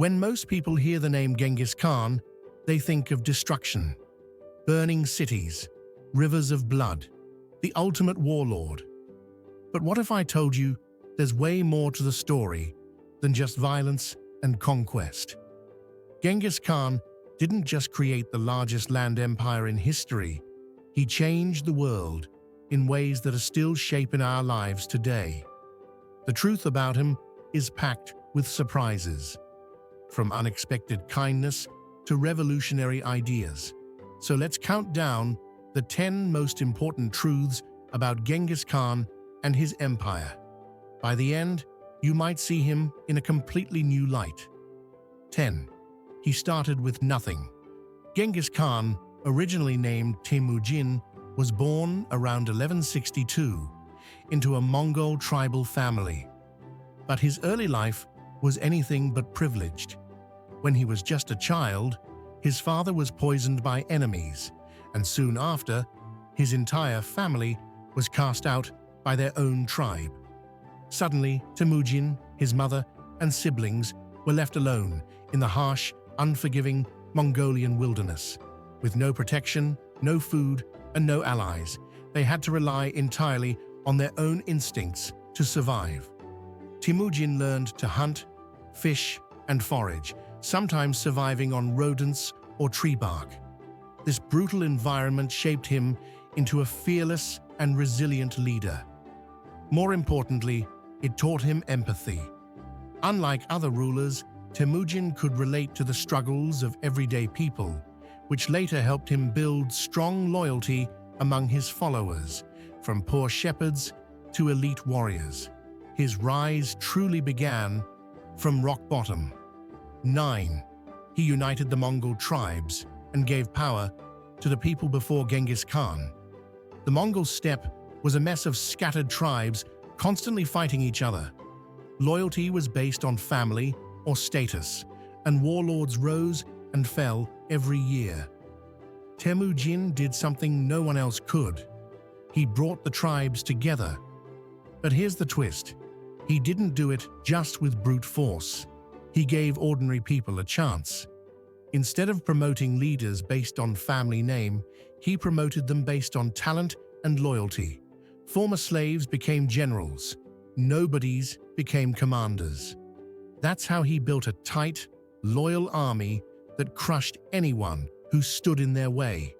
When most people hear the name Genghis Khan, they think of destruction, burning cities, rivers of blood, the ultimate warlord. But what if I told you there's way more to the story than just violence and conquest? Genghis Khan didn't just create the largest land empire in history, he changed the world in ways that are still shaping our lives today. The truth about him is packed with surprises, from unexpected kindness to revolutionary ideas. So let's count down the 10 most important truths about Genghis Khan and his empire. By the end, you might see him in a completely new light. 10. He started with nothing. Genghis Khan, originally named Temujin, was born around 1162 into a Mongol tribal family. But his early life was anything but privileged. When he was just a child, his father was poisoned by enemies, and soon after, his entire family was cast out by their own tribe. Suddenly, Temujin, his mother, and siblings were left alone in the harsh, unforgiving Mongolian wilderness. With no protection, no food, and no allies, they had to rely entirely on their own instincts to survive. Temujin learned to hunt, fish, and forage, sometimes surviving on rodents or tree bark. This brutal environment shaped him into a fearless and resilient leader. More importantly, it taught him empathy. Unlike other rulers, Temujin could relate to the struggles of everyday people, which later helped him build strong loyalty among his followers, from poor shepherds to elite warriors. His rise truly began from rock bottom. 9. He united the Mongol tribes and gave power to the people before Genghis Khan. The Mongol steppe was a mess of scattered tribes constantly fighting each other. Loyalty was based on family or status, and warlords rose and fell every year. Temujin did something no one else could. He brought the tribes together. But here's the twist. He didn't do it just with brute force. He gave ordinary people a chance. Instead of promoting leaders based on family name, he promoted them based on talent and loyalty. Former slaves became generals. Nobodies became commanders. That's how he built a tight, loyal army that crushed anyone who stood in their way.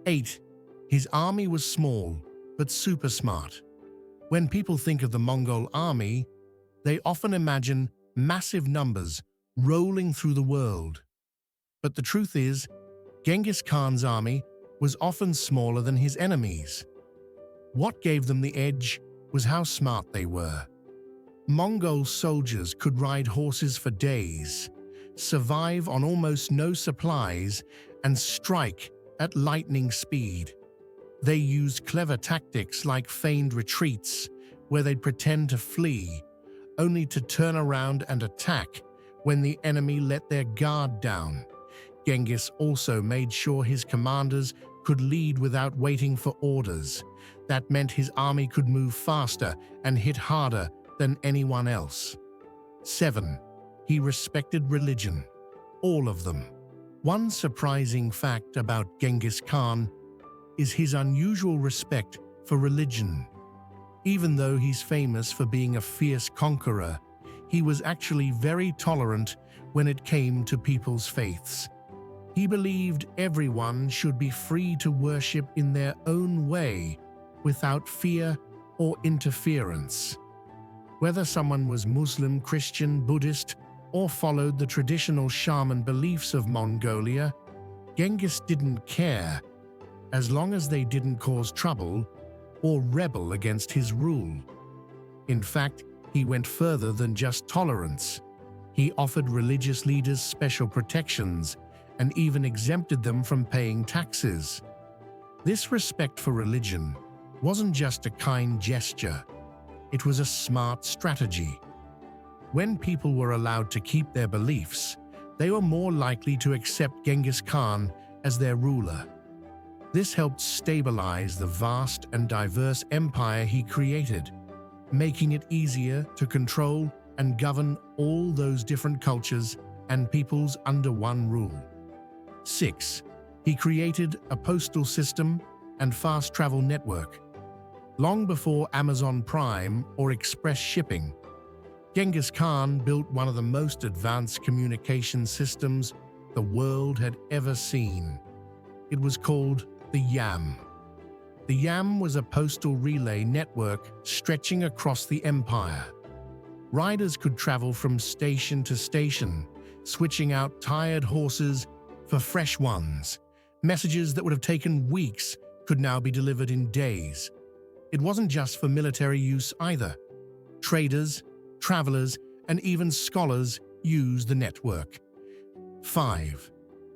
8. His army was small, but super smart. When people think of the Mongol army, they often imagine massive numbers rolling through the world. But the truth is, Genghis Khan's army was often smaller than his enemies. What gave them the edge was how smart they were. Mongol soldiers could ride horses for days, survive on almost no supplies, and strike at lightning speed. They used clever tactics like feigned retreats, where they'd pretend to flee, only to turn around and attack when the enemy let their guard down. Genghis also made sure his commanders could lead without waiting for orders. That meant his army could move faster and hit harder than anyone else. 7. He respected religion. All of them. One surprising fact about Genghis Khan is his unusual respect for religion. Even though he's famous for being a fierce conqueror, he was actually very tolerant when it came to people's faiths. He believed everyone should be free to worship in their own way, without fear or interference. Whether someone was Muslim, Christian, Buddhist, or followed the traditional shaman beliefs of Mongolia, Genghis didn't care, as long as they didn't cause trouble or rebel against his rule. In fact, he went further than just tolerance. He offered religious leaders special protections and even exempted them from paying taxes. This respect for religion wasn't just a kind gesture, it was a smart strategy. When people were allowed to keep their beliefs, they were more likely to accept Genghis Khan as their ruler. This helped stabilize the vast and diverse empire he created, making it easier to control and govern all those different cultures and peoples under one rule. 6. He created a postal system and fast travel network. Long before Amazon Prime or express shipping, Genghis Khan built one of the most advanced communication systems the world had ever seen. It was called the Yam. The Yam was a postal relay network stretching across the empire. Riders could travel from station to station, switching out tired horses for fresh ones. Messages that would have taken weeks could now be delivered in days. It wasn't just for military use either. Traders, travelers, and even scholars used the network. 5.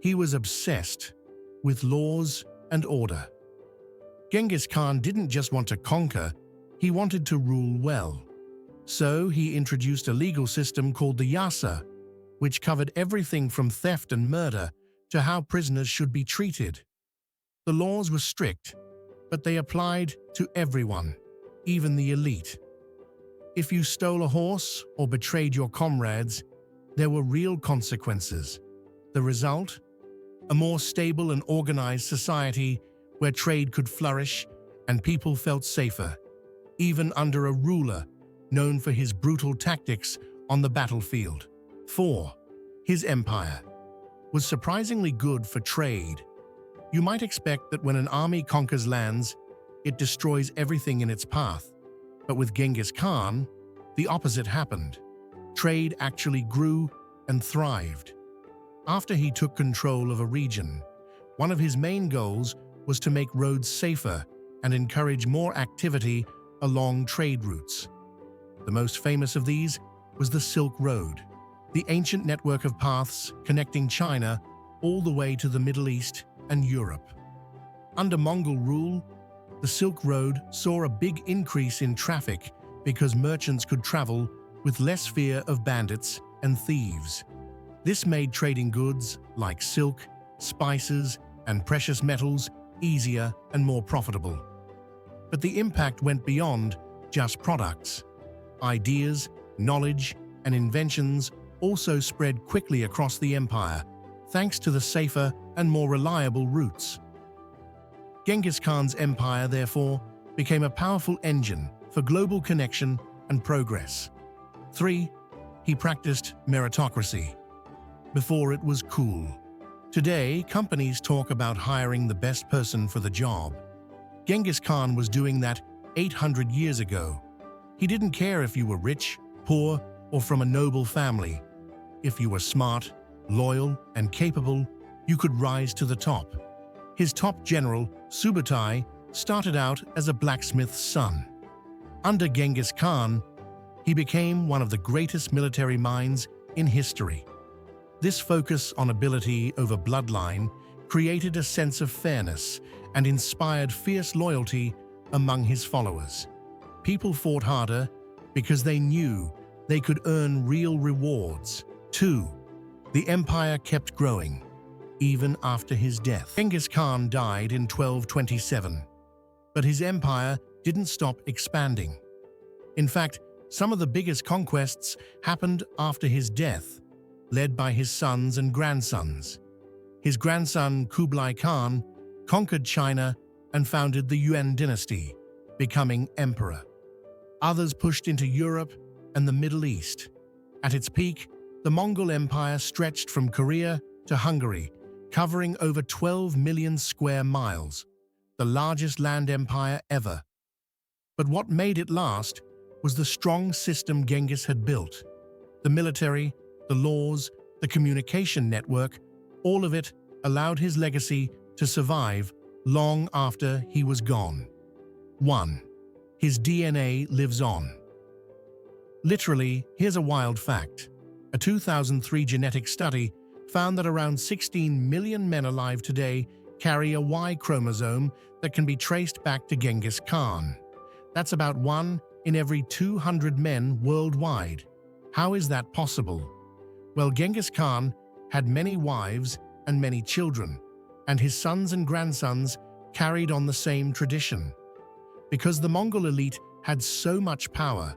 He was obsessed with laws and order. Genghis Khan didn't just want to conquer, he wanted to rule well. So he introduced a legal system called the Yasa, which covered everything from theft and murder to how prisoners should be treated. The laws were strict, but they applied to everyone, even the elite. If you stole a horse or betrayed your comrades, there were real consequences. The result? A more stable and organized society where trade could flourish and people felt safer, even under a ruler known for his brutal tactics on the battlefield. 4. His empire was surprisingly good for trade. You might expect that when an army conquers lands, it destroys everything in its path. But with Genghis Khan, the opposite happened. Trade actually grew and thrived. After he took control of a region, one of his main goals was to make roads safer and encourage more activity along trade routes. The most famous of these was the Silk Road, the ancient network of paths connecting China all the way to the Middle East and Europe. Under Mongol rule, the Silk Road saw a big increase in traffic because merchants could travel with less fear of bandits and thieves. This made trading goods like silk, spices, and precious metals easier and more profitable. But the impact went beyond just products. Ideas, knowledge, and inventions also spread quickly across the empire, thanks to the safer and more reliable routes. Genghis Khan's empire, therefore, became a powerful engine for global connection and progress. 3. He practiced meritocracy. Before it was cool. Today, companies talk about hiring the best person for the job. Genghis Khan was doing that 800 years ago. He didn't care if you were rich, poor, or from a noble family. If you were smart, loyal, and capable, you could rise to the top. His top general, Subutai, started out as a blacksmith's son. Under Genghis Khan, he became one of the greatest military minds in history. This focus on ability over bloodline created a sense of fairness and inspired fierce loyalty among his followers. People fought harder because they knew they could earn real rewards. 2. The empire kept growing, even after his death. Genghis Khan died in 1227, but his empire didn't stop expanding. In fact, some of the biggest conquests happened after his death, led by his sons and grandsons. His grandson, Kublai Khan, conquered China and founded the Yuan dynasty, becoming emperor. Others pushed into Europe and the Middle East. At its peak, the Mongol Empire stretched from Korea to Hungary, covering over 12 million square miles, the largest land empire ever. But what made it last was the strong system Genghis had built. The military, the laws, the communication network, all of it allowed his legacy to survive long after he was gone. 1. His DNA lives on. Literally, here's a wild fact. A 2003 genetic study found that around 16 million men alive today carry a Y chromosome that can be traced back to Genghis Khan. That's about 1 in every 200 men worldwide. How is that possible? Well, Genghis Khan had many wives and many children, and his sons and grandsons carried on the same tradition. Because the Mongol elite had so much power,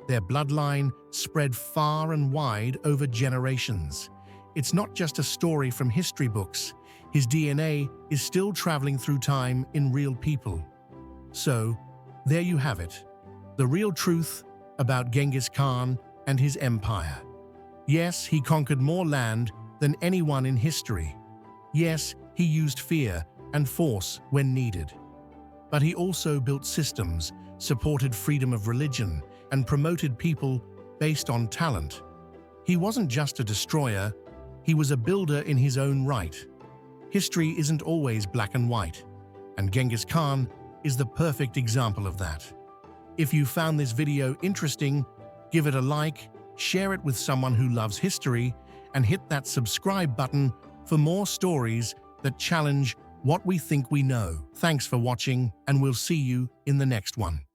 their bloodline spread far and wide over generations. It's not just a story from history books. His DNA is still traveling through time in real people. So, there you have it. The real truth about Genghis Khan and his empire. Yes, he conquered more land than anyone in history. Yes, he used fear and force when needed. But he also built systems, supported freedom of religion, and promoted people based on talent. He wasn't just a destroyer, he was a builder in his own right. History isn't always black and white, and Genghis Khan is the perfect example of that. If you found this video interesting, give it a like, share it with someone who loves history, and hit that subscribe button for more stories that challenge what we think we know. Thanks for watching, and we'll see you in the next one.